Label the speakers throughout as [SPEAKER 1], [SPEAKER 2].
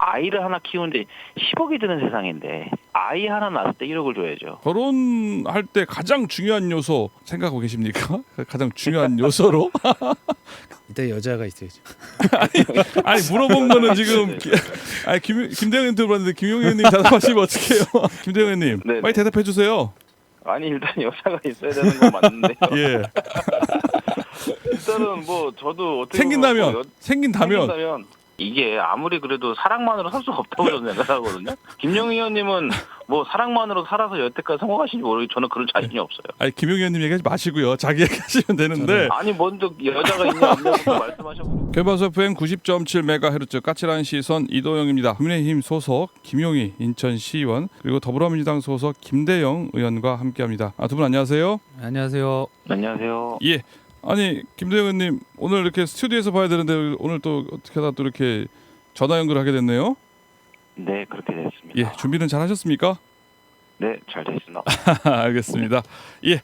[SPEAKER 1] 아이를 하나 키우는데 10억이 드는 세상인데 아이 하나 낳았을 때 1억을 줘야죠.
[SPEAKER 2] 결혼할 때 가장 중요한 요소 생각하고 계십니까? 가장 중요한 요소로?
[SPEAKER 3] 일단 여자가 있어야죠.
[SPEAKER 2] 아니 물어본 거는 지금 아니 김대현한테 물었는데 김용희 의원님 대답하시면 어떡해요? 김대현 의원님
[SPEAKER 1] 네네.
[SPEAKER 2] 빨리 대답해 주세요.
[SPEAKER 1] 아니 일단 여자가 있어야 되는 건 맞는데요.
[SPEAKER 2] 예.
[SPEAKER 1] 일단은 뭐 저도 어떻게
[SPEAKER 2] 생긴다면
[SPEAKER 1] 생긴다면 이게 아무리 그래도 사랑만으로 살 수가 없다고 저는 생각하거든요. 김영희 의원님은 뭐 사랑만으로 살아서 여태까지 성공하신지 모르겠 저는 그런 자신이 없어요.
[SPEAKER 2] 아니 김용희 의원님 얘기하지 마시고요. 자기 얘기하시면 되는데.
[SPEAKER 1] 아니 먼저 여자가 있냐 없냐부터 말씀하셔버리고.
[SPEAKER 2] 개바스 FM 90.7MHz 까칠한 시선 이도영입니다. 국민의힘 소속 김용희 인천시의원 그리고 더불어민주당 소속 김대영 의원과 함께합니다. 두 분 안녕하세요.
[SPEAKER 3] 안녕하세요.
[SPEAKER 1] 안녕하세요.
[SPEAKER 2] 예. 아니 김대영 의원님 오늘 이렇게 스튜디오에서 봐야 되는데 오늘 또 어떻게 하다 또 이렇게 전화 연결하게 됐네요.
[SPEAKER 1] 네 그렇게 됐습니다.
[SPEAKER 2] 예. 준비는 잘 하셨습니까?
[SPEAKER 1] 네 잘 됐습니다.
[SPEAKER 2] 알겠습니다. 예.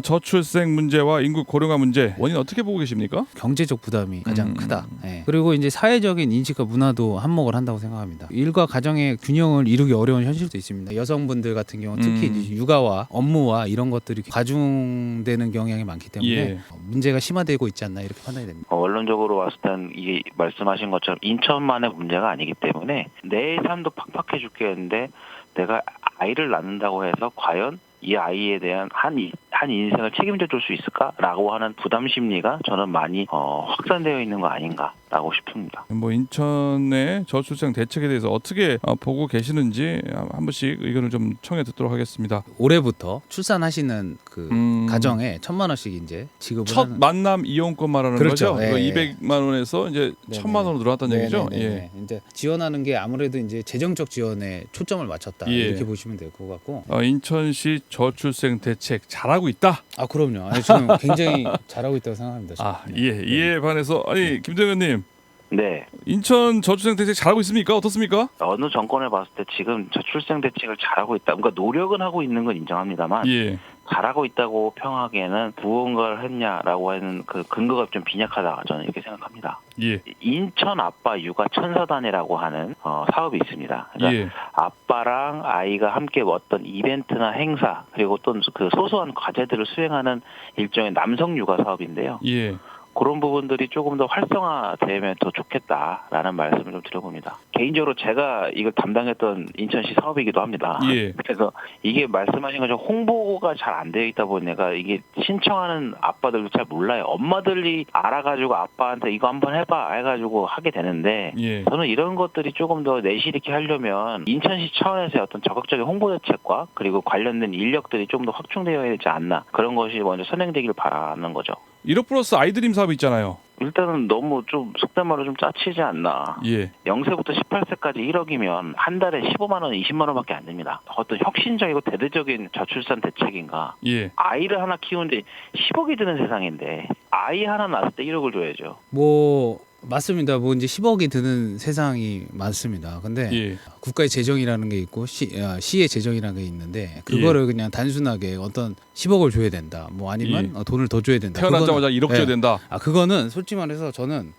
[SPEAKER 2] 저출생 문제와 인구 고령화 문제 원인 어떻게 보고 계십니까?
[SPEAKER 3] 경제적 부담이 가장 크다. 예. 그리고 이제 사회적인 인식과 문화도 한몫을 한다고 생각합니다. 일과 가정의 균형을 이루기 어려운 현실도 있습니다. 여성분들 같은 경우 특히 이제 육아와 업무와 이런 것들이 과중되는 경향이 많기 때문에
[SPEAKER 2] 예.
[SPEAKER 3] 문제가 심화되고 있지 않나 이렇게 판단이 됩니다.
[SPEAKER 1] 원론적으로 봤을 땐 이게 말씀하신 것처럼 인천만의 문제가 아니기 때문에 내 삶도 팍팍해 죽겠는데 내가 아이를 낳는다고 해서 과연 이 아이에 대한 한 인생을 책임져 줄 수 있을까라고 하는 부담 심리가 저는 많이 확산되어 있는 거 아닌가라고 싶습니다.
[SPEAKER 2] 뭐 인천의 저출생 대책에 대해서 어떻게 보고 계시는지 한 번씩 의견을 좀 청해 듣도록 하겠습니다.
[SPEAKER 3] 올해부터 출산하시는 그 가정에 1,000만 원씩 이제 지급을
[SPEAKER 2] 첫
[SPEAKER 3] 하는.
[SPEAKER 2] 만남 이용권 말하는
[SPEAKER 3] 그렇죠.
[SPEAKER 2] 거죠?
[SPEAKER 3] 예,
[SPEAKER 2] 그거
[SPEAKER 3] 예.
[SPEAKER 2] 200만 원에서 이제
[SPEAKER 3] 네네.
[SPEAKER 2] 1,000만 원으로 늘어났다는 얘기죠?
[SPEAKER 3] 네네네. 이제 지원하는 게 아무래도 이제 재정적 지원에 초점을 맞췄다
[SPEAKER 2] 예.
[SPEAKER 3] 이렇게 보시면 될 것 같고.
[SPEAKER 2] 인천시 저출생 대책 잘하고 있다.
[SPEAKER 3] 그럼요. 아니, 저는 굉장히 잘하고 있다고 생각합니다. 저는.
[SPEAKER 2] 이에 반해서 아니 김대현님
[SPEAKER 1] 네.
[SPEAKER 2] 인천 저출생 대책 잘하고 있습니까? 어떻습니까?
[SPEAKER 1] 어느 정권을 봤을 때 지금 저출생 대책을 잘하고 있다. 그러니까 노력은 하고 있는 건 인정합니다만
[SPEAKER 2] 예.
[SPEAKER 1] 잘하고 있다고 평하기에는 무언가를 했냐라고 하는 그 근거가 좀 빈약하다 저는 이렇게 생각합니다.
[SPEAKER 2] 예.
[SPEAKER 1] 인천 아빠 육아 천사단이라고 하는 사업이 있습니다. 그러니까
[SPEAKER 2] 예.
[SPEAKER 1] 아빠랑 아이가 함께 어떤 이벤트나 행사 그리고 또 그 소소한 과제들을 수행하는 일종의 남성 육아 사업인데요.
[SPEAKER 2] 예.
[SPEAKER 1] 그런 부분들이 조금 더 활성화되면 더 좋겠다라는 말씀을 좀 드려봅니다. 개인적으로 제가 이걸 담당했던 인천시 사업이기도 합니다.
[SPEAKER 2] 예.
[SPEAKER 1] 그래서 이게 말씀하신 것처럼 홍보가 잘 안 되어 있다 보니까 이게 신청하는 아빠들도 잘 몰라요. 엄마들이 알아가지고 아빠한테 이거 한번 해봐 해가지고 하게 되는데
[SPEAKER 2] 예.
[SPEAKER 1] 저는 이런 것들이 조금 더 내실 있게 하려면 인천시 차원에서의 어떤 적극적인 홍보 대책과 그리고 관련된 인력들이 좀 더 확충되어야 되지 않나 그런 것이 먼저 선행되길 바라는 거죠.
[SPEAKER 2] 1억 플러스 아이드림 사업 있잖아요.
[SPEAKER 1] 일단은 너무 좀 속된 말로 좀 짜치지 않나.
[SPEAKER 2] 예.
[SPEAKER 1] 0세부터 18세까지 1억이면 한 달에 15만 원, 20만 원밖에 안 됩니다. 어떤 혁신적이고 대대적인 저출산 대책인가.
[SPEAKER 2] 예.
[SPEAKER 1] 아이를 하나 키우는데 10억이 드는 세상인데 아이 하나 낳았을 때 1억을 줘야죠.
[SPEAKER 3] 뭐 맞습니다. 뭐 이제 10억이 드는 세상이 많습니다. 근데
[SPEAKER 2] 예.
[SPEAKER 3] 국가의 재정이라는 게 있고 시의 재정이라는 게 있는데 그거를 그냥 단순하게 어떤 10억을 줘야 된다. 뭐 아니면 돈을 더 줘야 된다.
[SPEAKER 2] 태어나자마자 1억 줘야 된다.
[SPEAKER 3] 그거는 솔직히 말해서 저는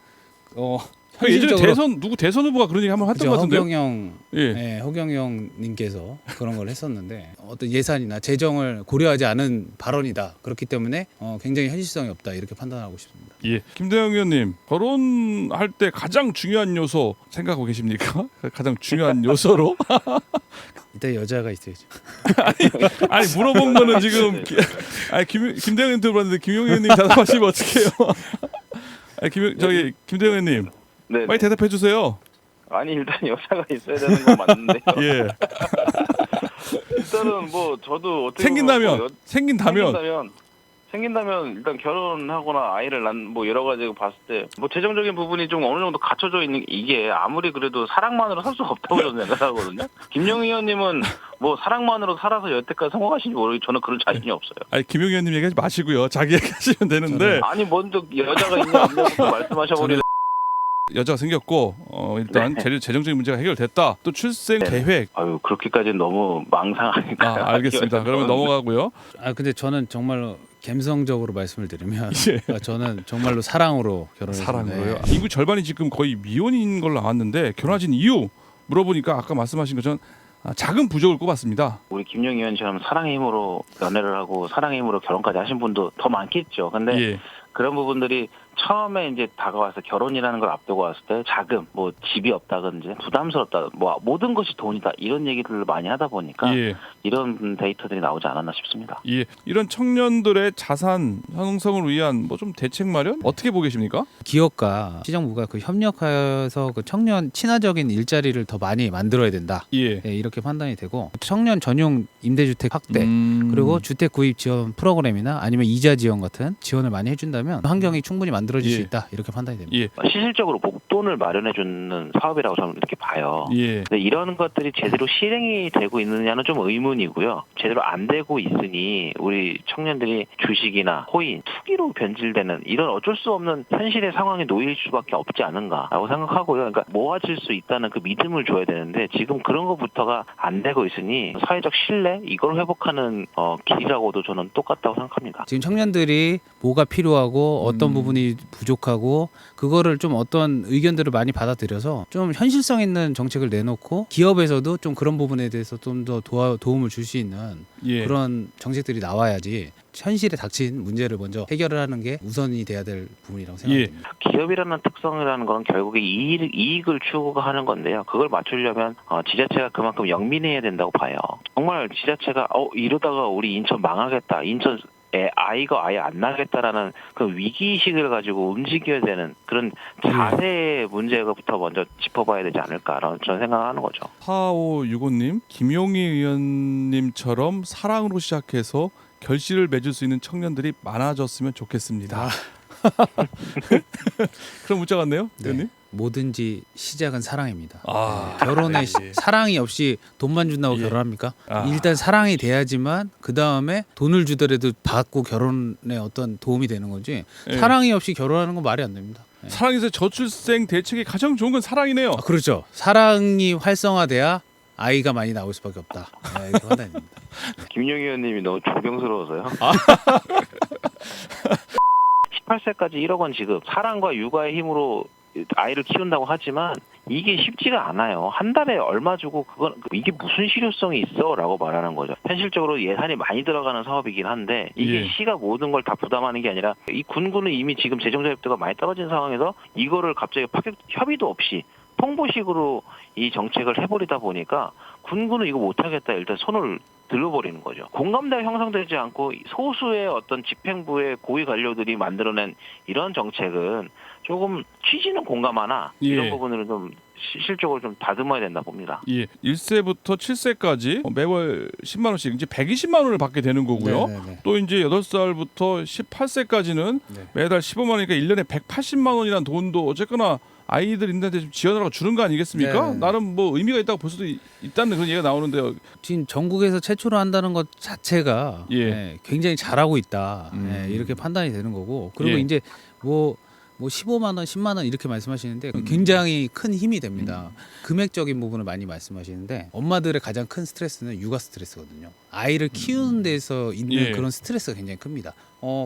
[SPEAKER 2] 예전에
[SPEAKER 3] 현실적으로
[SPEAKER 2] 대선 후보가 그런 얘기 한번 했던 것 같은데요.
[SPEAKER 3] 허경영,
[SPEAKER 2] 예.
[SPEAKER 3] 허경영님께서 그런 걸 했었는데 어떤 예산이나 재정을 고려하지 않은 발언이다. 그렇기 때문에 굉장히 현실성이 없다 이렇게 판단하고 싶습니다.
[SPEAKER 2] 예. 김대영 의원님 결혼할 때 가장 중요한 요소 생각하고 계십니까? 가장 중요한 요소로?
[SPEAKER 3] 일단 여자가 있어야죠.
[SPEAKER 2] 아니 물어본 거는 지금 김대영 의원한테 물었는데 김용희 의원님 대답하시면 어떡해요? 저기 김대영 의원님
[SPEAKER 1] 네.
[SPEAKER 2] 빨리 대답해 주세요.
[SPEAKER 1] 아니 일단 여자가 있어야 되는 건 맞는데요.
[SPEAKER 2] 예.
[SPEAKER 1] 일단은 뭐 저도 어떻게 생긴다면 일단 결혼하거나 아이를 낳는 뭐 여러 가지 봤을 때 뭐 재정적인 부분이 좀 어느 정도 갖춰져 있는 이게 아무리 그래도 사랑만으로 살 수가 없다고 저는 생각하거든요. 김영희 의원님은 뭐 사랑만으로 살아서 여태까지 성공하신지 모르겠 저는 그런 자신이 없어요.
[SPEAKER 2] 아니 김용희 의원님 얘기하지 마시고요. 자기 얘기하시면 되는데.
[SPEAKER 1] 아니 먼저 여자가 있냐 없냐부터 말씀하셔버리는.
[SPEAKER 2] 여자가 생겼고 일단 재정적인 문제가 해결됐다. 또 출생 계획.
[SPEAKER 1] 아유 그렇게까지는 너무 망상하니까.
[SPEAKER 2] 알겠습니다. 그러면 넘어가고요.
[SPEAKER 3] 근데 저는 정말로 감성적으로 말씀을 드리면 저는 정말로 사랑으로 결혼했습니다.
[SPEAKER 2] 사랑으로요. 인구 절반이 지금 거의 미혼인 걸로 나왔는데 결혼하신 이유 물어보니까 아까 말씀하신 것처럼 작은 부족을 꼽았습니다.
[SPEAKER 1] 우리 김용 의원처럼 사랑의 힘으로 연애를 하고 사랑의 힘으로 결혼까지 하신 분도 더 많겠죠. 근데
[SPEAKER 2] 예.
[SPEAKER 1] 그런 부분들이 처음에 이제 다가와서 결혼이라는 걸 앞두고 왔을 때 자금, 뭐 집이 없다든지 부담스럽다, 뭐 모든 것이 돈이다 이런 얘기들을 많이 하다 보니까
[SPEAKER 2] 예.
[SPEAKER 1] 이런 데이터들이 나오지 않았나 싶습니다.
[SPEAKER 2] 예. 이런 청년들의 자산 형성을 위한 뭐 좀 대책 마련 어떻게 보고 계십니까?
[SPEAKER 3] 기업과 시정부가 그 협력하여서 그 청년 친화적인 일자리를 더 많이 만들어야 된다.
[SPEAKER 2] 예.
[SPEAKER 3] 예, 이렇게 판단이 되고 청년 전용 임대주택 확대 그리고 주택 구입 지원 프로그램이나 아니면 이자 지원 같은 지원을 많이 해준다면 환경이 충분히 만들어질 수
[SPEAKER 2] 예.
[SPEAKER 3] 있다 이렇게 판단이 됩니다.
[SPEAKER 2] 예.
[SPEAKER 1] 실질적으로 목돈을 마련해주는 사업이라고 저는 이렇게 봐요.
[SPEAKER 2] 예.
[SPEAKER 1] 근데 이런 것들이 제대로 실행이 되고 있느냐는 좀 의문이고요. 제대로 안 되고 있으니 우리 청년들이 주식이나 코인, 투기로 변질되는 이런 어쩔 수 없는 현실의 상황에 놓일 수밖에 없지 않은가라고 생각하고요. 그러니까 모아질 수 있다는 그 믿음을 줘야 되는데 지금 그런 것부터가 안 되고 있으니 사회적 신뢰 이걸 회복하는 길이라고도 저는 똑같다고 생각합니다.
[SPEAKER 3] 지금 청년들이 뭐가 필요하고 어떤 부분이 부족하고 그거를 좀 어떤 의견들을 많이 받아들여서 좀 현실성 있는 정책을 내놓고 기업에서도 좀 그런 부분에 대해서 좀 더 도움을 줄 수 있는
[SPEAKER 2] 예.
[SPEAKER 3] 그런 정책들이 나와야지 현실에 닥친 문제를 먼저 해결을 하는 게 우선이 돼야 될 부분이라고 생각합니다.
[SPEAKER 1] 기업이라는 특성이라는 건 결국에 이익을 추구하는 건데요. 그걸 맞추려면 지자체가 그만큼 영민해야 된다고 봐요. 정말 지자체가 이러다가 우리 인천 망하겠다. 인천 아이가 아예 안 나겠다라는 그 위기의식을 가지고 움직여야 되는 그런 자세의 문제부터 먼저 짚어봐야 되지 않을까라는 저는 생각하는 거죠.
[SPEAKER 2] 4565님, 김용희 의원님처럼 사랑으로 시작해서 결실을 맺을 수 있는 청년들이 많아졌으면 좋겠습니다. 그런 문자 같네요, 의원님.
[SPEAKER 3] 뭐든지 시작은 사랑입니다.
[SPEAKER 2] 아,
[SPEAKER 3] 결혼에
[SPEAKER 2] 예.
[SPEAKER 3] 사랑이 없이 돈만 준다고
[SPEAKER 2] 예.
[SPEAKER 3] 결혼합니까?
[SPEAKER 2] 아.
[SPEAKER 3] 일단 사랑이 돼야지만 그 다음에 돈을 주더라도 받고 결혼에 어떤 도움이 되는 거지.
[SPEAKER 2] 예.
[SPEAKER 3] 사랑이 없이 결혼하는 건 말이 안 됩니다. 예.
[SPEAKER 2] 사랑에서 저출생 대책이 가장 좋은 건 사랑이네요.
[SPEAKER 3] 그렇죠. 사랑이 활성화돼야 아이가 많이 나올 수밖에 없다. 이렇게 판단입니다.
[SPEAKER 1] 김용 의원님이 너무 조경스러워서요. 18세까지 1억 원 지급, 사랑과 육아의 힘으로 아이를 키운다고 하지만 이게 쉽지가 않아요. 한 달에 얼마 주고 이게 무슨 실효성이 있어라고 말하는 거죠. 현실적으로 예산이 많이 들어가는 사업이긴 한데 이게
[SPEAKER 2] 예.
[SPEAKER 1] 시가 모든 걸 다 부담하는 게 아니라 이 군구는 이미 지금 재정자립도가 많이 떨어진 상황에서 이거를 갑자기 협의도 없이 통보식으로 이 정책을 해버리다 보니까 군구는 이거 못하겠다 일단 손을 들어버리는 거죠. 공감대가 형성되지 않고 소수의 어떤 집행부의 고위 관료들이 만들어낸 이런 정책은 조금 취지는 공감하나 이런
[SPEAKER 2] 예.
[SPEAKER 1] 부분을 좀 실적으로 좀 다듬어야 된다 봅니다.
[SPEAKER 2] 예, 1세부터 7세까지 매월 10만 원씩 이제 120만 원을 받게 되는 거고요.
[SPEAKER 3] 네네네.
[SPEAKER 2] 또 이제 8살부터 18세까지는
[SPEAKER 3] 네.
[SPEAKER 2] 매달 15만 원이니까 1년에 180만 원이라는 돈도 어쨌거나 아이들 있는데 좀 지원하라고 주는 거 아니겠습니까?
[SPEAKER 3] 네.
[SPEAKER 2] 나름 뭐 의미가 있다고 볼 수도 있다는 그런 얘기가 나오는데요.
[SPEAKER 3] 지금 전국에서 최초로 한다는 것 자체가
[SPEAKER 2] 예.
[SPEAKER 3] 굉장히 잘하고 있다. 이렇게 판단이 되는 거고. 그리고
[SPEAKER 2] 예.
[SPEAKER 3] 이제 뭐 15만 원, 10만 원 이렇게 말씀하시는데 굉장히 큰 힘이 됩니다. 금액적인 부분을 많이 말씀하시는데 엄마들의 가장 큰 스트레스는 육아 스트레스거든요. 아이를 키우는 데서 있는
[SPEAKER 2] 예.
[SPEAKER 3] 그런 스트레스가 굉장히 큽니다.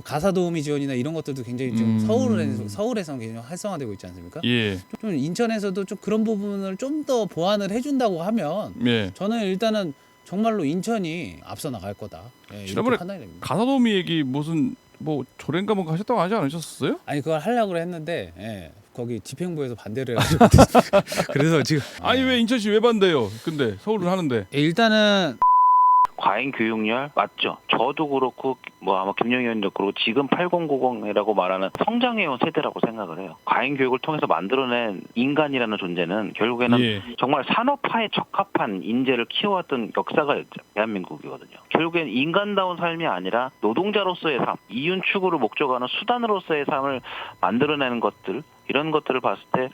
[SPEAKER 3] 가사 도우미 지원이나 이런 것들도 굉장히 좀 서울에서 굉장히 활성화되고 있지 않습니까?
[SPEAKER 2] 예.
[SPEAKER 3] 좀 인천에서도 좀 그런 부분을 좀 더 보완을 해준다고 하면
[SPEAKER 2] 예.
[SPEAKER 3] 저는 일단은 정말로 인천이 앞서 나갈 거다. 이렇게
[SPEAKER 2] 지난번에
[SPEAKER 3] 판단이 됩니다.
[SPEAKER 2] 가사도우미 얘기 무슨 뭐 조랭가 뭔가 하셨다고 하지 않으셨어요?
[SPEAKER 3] 아니 그걸 하려고 했는데 거기 집행부에서 반대를 해가지고 그래서 지금
[SPEAKER 2] 아니 왜 인천시 왜 반대요? 근데 서울은 하는데.
[SPEAKER 3] 일단은
[SPEAKER 1] 과잉 교육열 맞죠. 저도 그렇고 뭐 아마 김용 의원도 그렇고 지금 8090이라고 말하는 성장해온 세대라고 생각을 해요. 과잉 교육을 통해서 만들어낸 인간이라는 존재는 결국에는
[SPEAKER 2] 예.
[SPEAKER 1] 정말 산업화에 적합한 인재를 키워왔던 역사가 대한민국이거든요. 결국엔 인간다운 삶이 아니라 노동자로서의 삶, 이윤 추구를 목적하는 수단으로서의 삶을 만들어내는 것들, 이런 것들을 봤을 때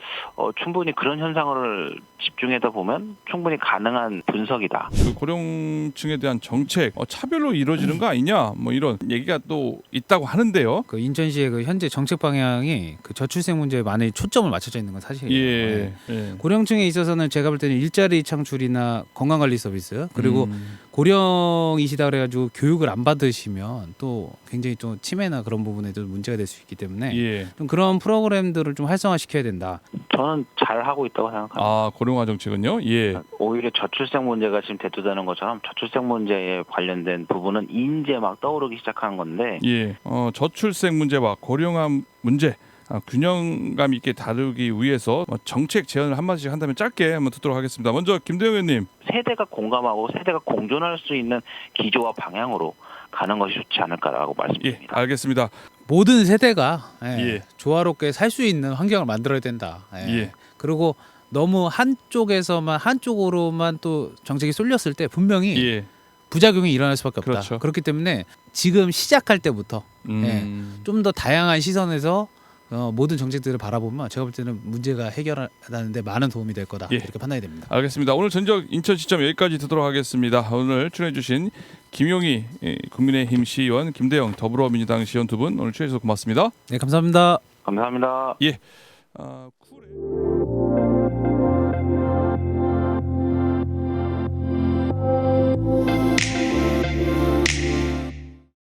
[SPEAKER 1] 충분히 그런 현상을 집중하다 보면 충분히 가능한 분석이다.
[SPEAKER 2] 그 고령층에 대한 정책 차별로 이루어지는 거 아니냐 뭐 이런 얘기가 또 있다고 하는데요.
[SPEAKER 3] 그 인천시의 그 현재 정책 방향이 그 저출생 문제에 많이 초점을 맞춰져 있는 건 사실이에요.
[SPEAKER 2] 예. 예.
[SPEAKER 3] 고령층에 있어서는 제가 볼 때는 일자리 창출이나 건강관리 서비스 그리고 고령이시다 그래가지고 교육을 안 받으시면 또 굉장히 좀 치매나 그런 부분에도 문제가 될 수 있기 때문에
[SPEAKER 2] 예.
[SPEAKER 3] 좀 그런 프로그램들을 좀 활성화시켜야 된다.
[SPEAKER 1] 저는 잘 하고 있다고 생각합니다.
[SPEAKER 2] 아, 고령화 정책은요? 예.
[SPEAKER 1] 오히려 저출생 문제가 지금 대두되는 것처럼 저출생 문제에 관련된 부분은 이제 막 떠오르기 시작하는 건데
[SPEAKER 2] 예. 저출생 문제와 고령화 문제 균형감 있게 다루기 위해서 정책 제안을 한마디씩 한다면 짧게 한번 듣도록 하겠습니다. 먼저 김대영 의원님.
[SPEAKER 1] 세대가 공감하고 세대가 공존할 수 있는 기조와 방향으로 가는 것이 좋지 않을까라고
[SPEAKER 2] 예,
[SPEAKER 1] 말씀드립니다.
[SPEAKER 2] 알겠습니다.
[SPEAKER 3] 모든 세대가
[SPEAKER 2] 예.
[SPEAKER 3] 조화롭게 살 수 있는 환경을 만들어야 된다.
[SPEAKER 2] 예.
[SPEAKER 3] 그리고 너무 한쪽으로만 또 정책이 쏠렸을 때 분명히
[SPEAKER 2] 예.
[SPEAKER 3] 부작용이 일어날 수밖에 없다.
[SPEAKER 2] 그렇죠.
[SPEAKER 3] 그렇기 때문에 지금 시작할 때부터 좀 더 다양한 시선에서 모든 정책들을 바라보면 제가 볼 때는 문제가 해결하는데 많은 도움이 될 거다.
[SPEAKER 2] 예.
[SPEAKER 3] 이렇게 판단이 됩니다.
[SPEAKER 2] 알겠습니다. 오늘 전적 인천 시점 여기까지 듣도록 하겠습니다. 오늘 출연해주신 김용희 국민의힘 시의원, 김대영 더불어민주당 시의원 두 분 오늘 출연해주셔서 고맙습니다.
[SPEAKER 3] 네, 감사합니다.
[SPEAKER 1] 감사합니다.
[SPEAKER 2] 예. 쿨에...